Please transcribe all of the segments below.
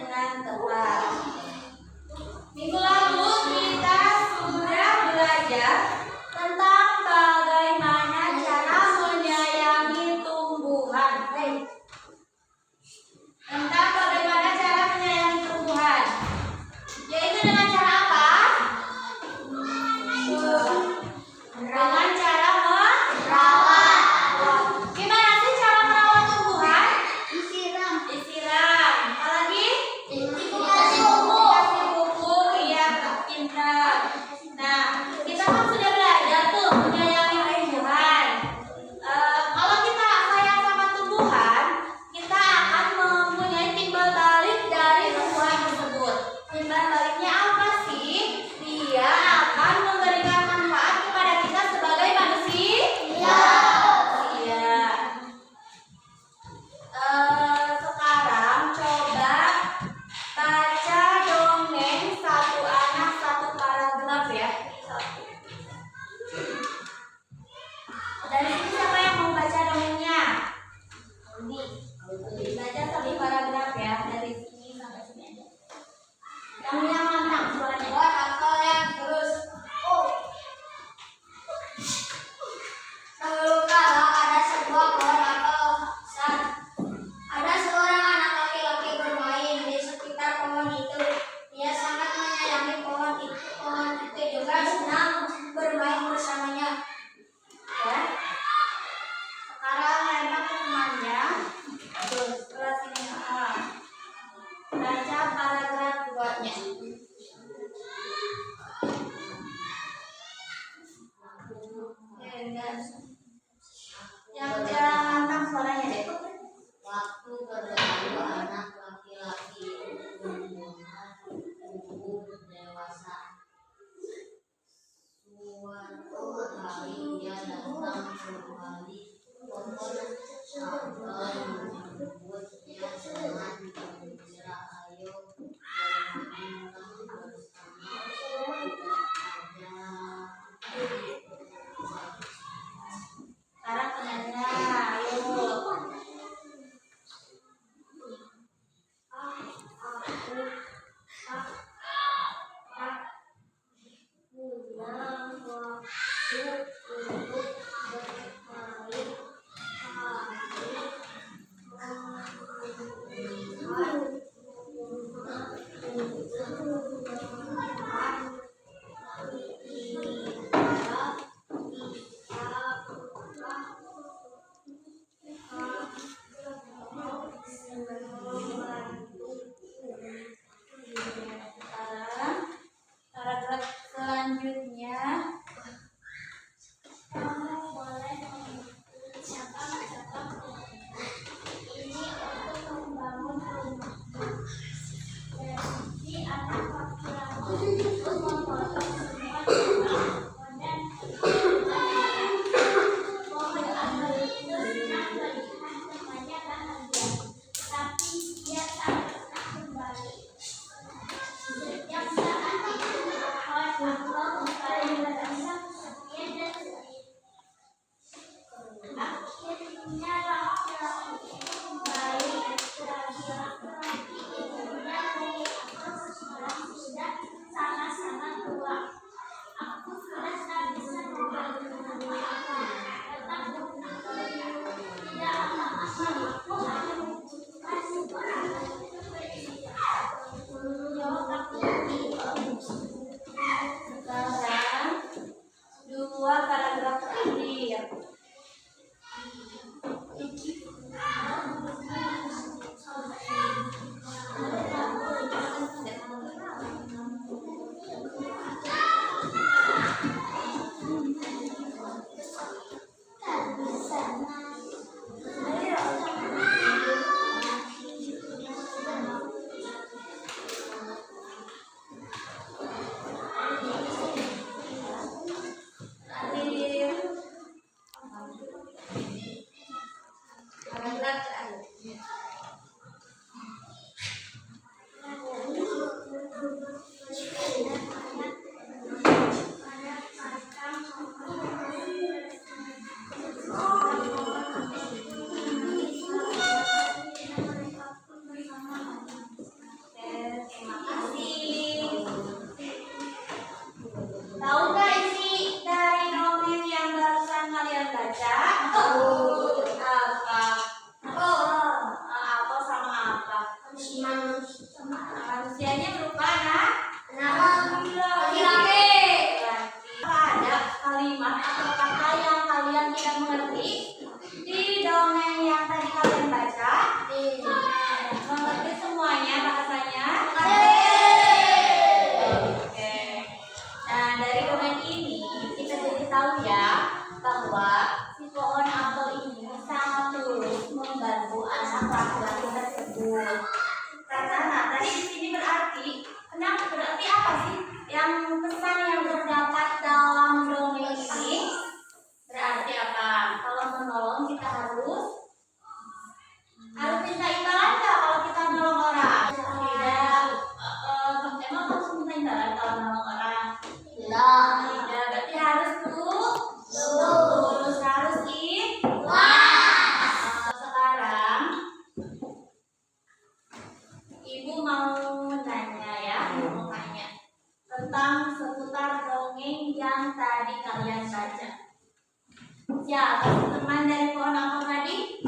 dengan tepat. Minggu lalu kita sudah belajar tentang bagaimana cara menyayangi tumbuhan. Tentang bagaimana cara menyayangi tumbuhan, yaitu dengan cara apa? Dengan cara merawat. Gimana sih cara merawat tumbuhan? Disiram. Apalagi? Dikasih pupuk. Iya, pintar. Nah, kita kan sudah belajar tuh menyayangi tumbuhan. Kalau kita sayang sama tumbuhan, kita akan mempunyai timbal balik dari tumbuhan tersebut. Timbal baliknya apa sih? Dia akan memberikan manfaat kepada kita sebagai manusia. Iya. Sekarang coba baca dongeng Satu Anak Satu Paragraf ya. Dari sini siapa yang mau baca dongengnya? Baca satu paragraf ya, dari sini sampai sini aja. Yang lantang suaranya. Hafal ya, terus. Dahulu kala ada sebuah pohon apel besar. Ada seorang anak laki-laki bermain di sekitar pohon itu. Dia sangat menyayangi pohon itu. Pohon itu juga senang bermain bersamanya. Ya. Sekarang lempar ke temannya. Terus setelah sini baca paragraf 2-nya. Yang lantang suaranya deh. Waktu berlalu anak laki-laki itu tumbuh dewasa. Suatu hari dia datang kembali pohon apel menyebutnya dengan gembira, ayo bermainlah bersama aja. Sekarang penyanyinya, ayo. Pulang waktu untuk bermain Sekarang paragraf selanjutnya. Kamu boleh mengucapkan ini untuk membangun rumahmu. Jadi anak laki-laki itu memotong semua pohon dan pohon apel itu senang melihat temannya bahagia, tapi dia tak pernah kembali. Setiap saat itu pohon apel kembali merasa kesepian dan sedih. Akhirnya laki-laki itu kembali lagi. Laki-laki itu punya bumi apel seseorang sudah sangat Usianya berupa anak laki-laki. Ada kalimat atau kata yang kalian tidak mengerti di dongeng yang tadi kalian baca? Mengerti semuanya bahasanya? Oke. Nah, dari dongeng ini kita jadi tahu ya bahwa si pohon apel ini sangat tulus membantu anak laki-laki tersebut. Karena tadi di sini berarti apa sih yang pesan yang terdapat dalam dongeng ini? Berarti apa? Kalau menolong kita harus minta imbalan nggak kalau kita nolong orang? Tidak. Emang harus minta imbalan kalau nolong orang? Tidak. Berarti harus tulus, harus ikhlas. Sekarang Ibu mau nanya tentang seputar dongeng yang tadi kalian baca. Siapa teman dari pohon apel tadi?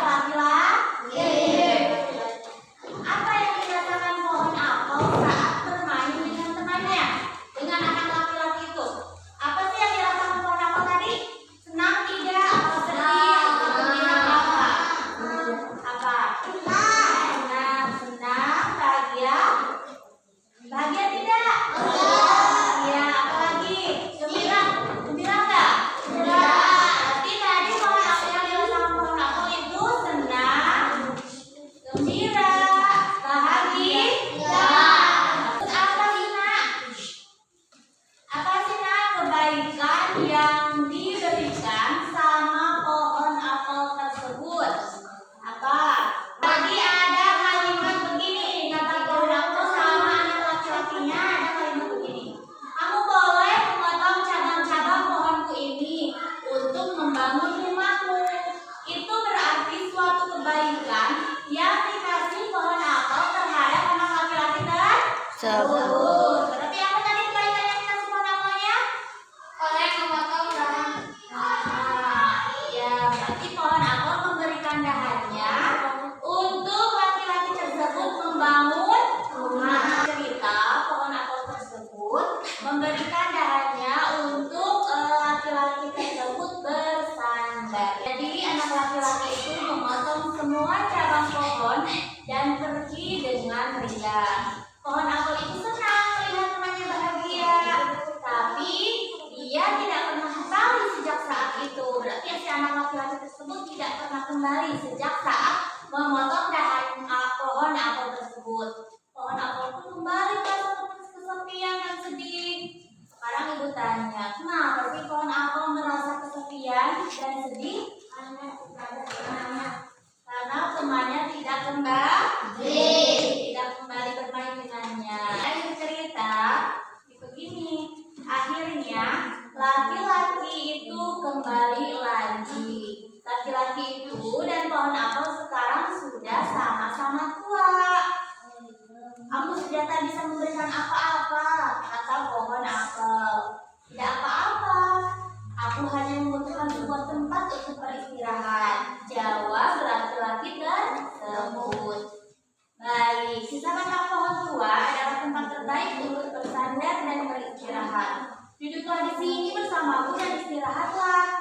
Laki-laki. Apa yang dirasakan pohon apel saat bermain dengan temannya, dengan anak laki-laki itu? Apa sih yang dirasakan pohon apel tadi? Senang tidak? Atau sedih? Atau gembira? Apa? Senang, bahagia. Bahagia tidak? Iya, apalagi? Gembira enggak? Berarti tadi pohon apel yang dirasakan pohon apel itu senang, gembira, bahagia. Terus apa sih nak? Apa sih nak kebaikan yang diberikan sama pohon apel tersebut? Apa? Tadi ada kalimat begini, kata pohon apel sama anak laki-lakinya ada kalimat begini. Kamu boleh memotong cabang-cabang pohonku ini untuk membangun rumahmu. Itu berarti suatu kebaikan yang dikasih pohon apel terhadap anak laki-laki tersebut. Berarti apa tadi kebaikan yang dikasih pohon apelnya? Oleh memotong dahan. Ya, berarti pohon apel memberikan dahannya untuk laki-laki tersebut membangun rumah. Cerita pohon apel tersebut memberikan dahannya untuk laki-laki tersebut bersandar. Jadi anak laki-laki itu memotong semua cabang pohon dan pergi dengan riang. Pohon apel itu senang melihat temannya bahagia, tapi dia tidak pernah kembali sejak saat itu. Berarti si anak laki-laki tersebut tidak pernah kembali sejak saat memotong dahan pohon apel tersebut. Pohon apel pun kembali merasa kesepian dan sedih. Sekarang ibu tanya, kenapa sih pohon apel merasa kesepian dan sedih? Karena temannya tidak kembali bermain dengannya. Akhir cerita begini, akhirnya laki-laki itu kembali lagi. Laki-laki itu dan pohon apel sekarang sudah sama-sama tua. Aku sudah tak bisa memberikan apa-apa, kata pohon apel. Tidak apa-apa, aku hanya membutuhkan sebuah tempat untuk beristirahat, jawab laki-laki tersebut. Baik, sisa batang pohon tua adalah tempat terbaik untuk bersandar dan beristirahat. Duduklah di sini bersamaku dan istirahatlah.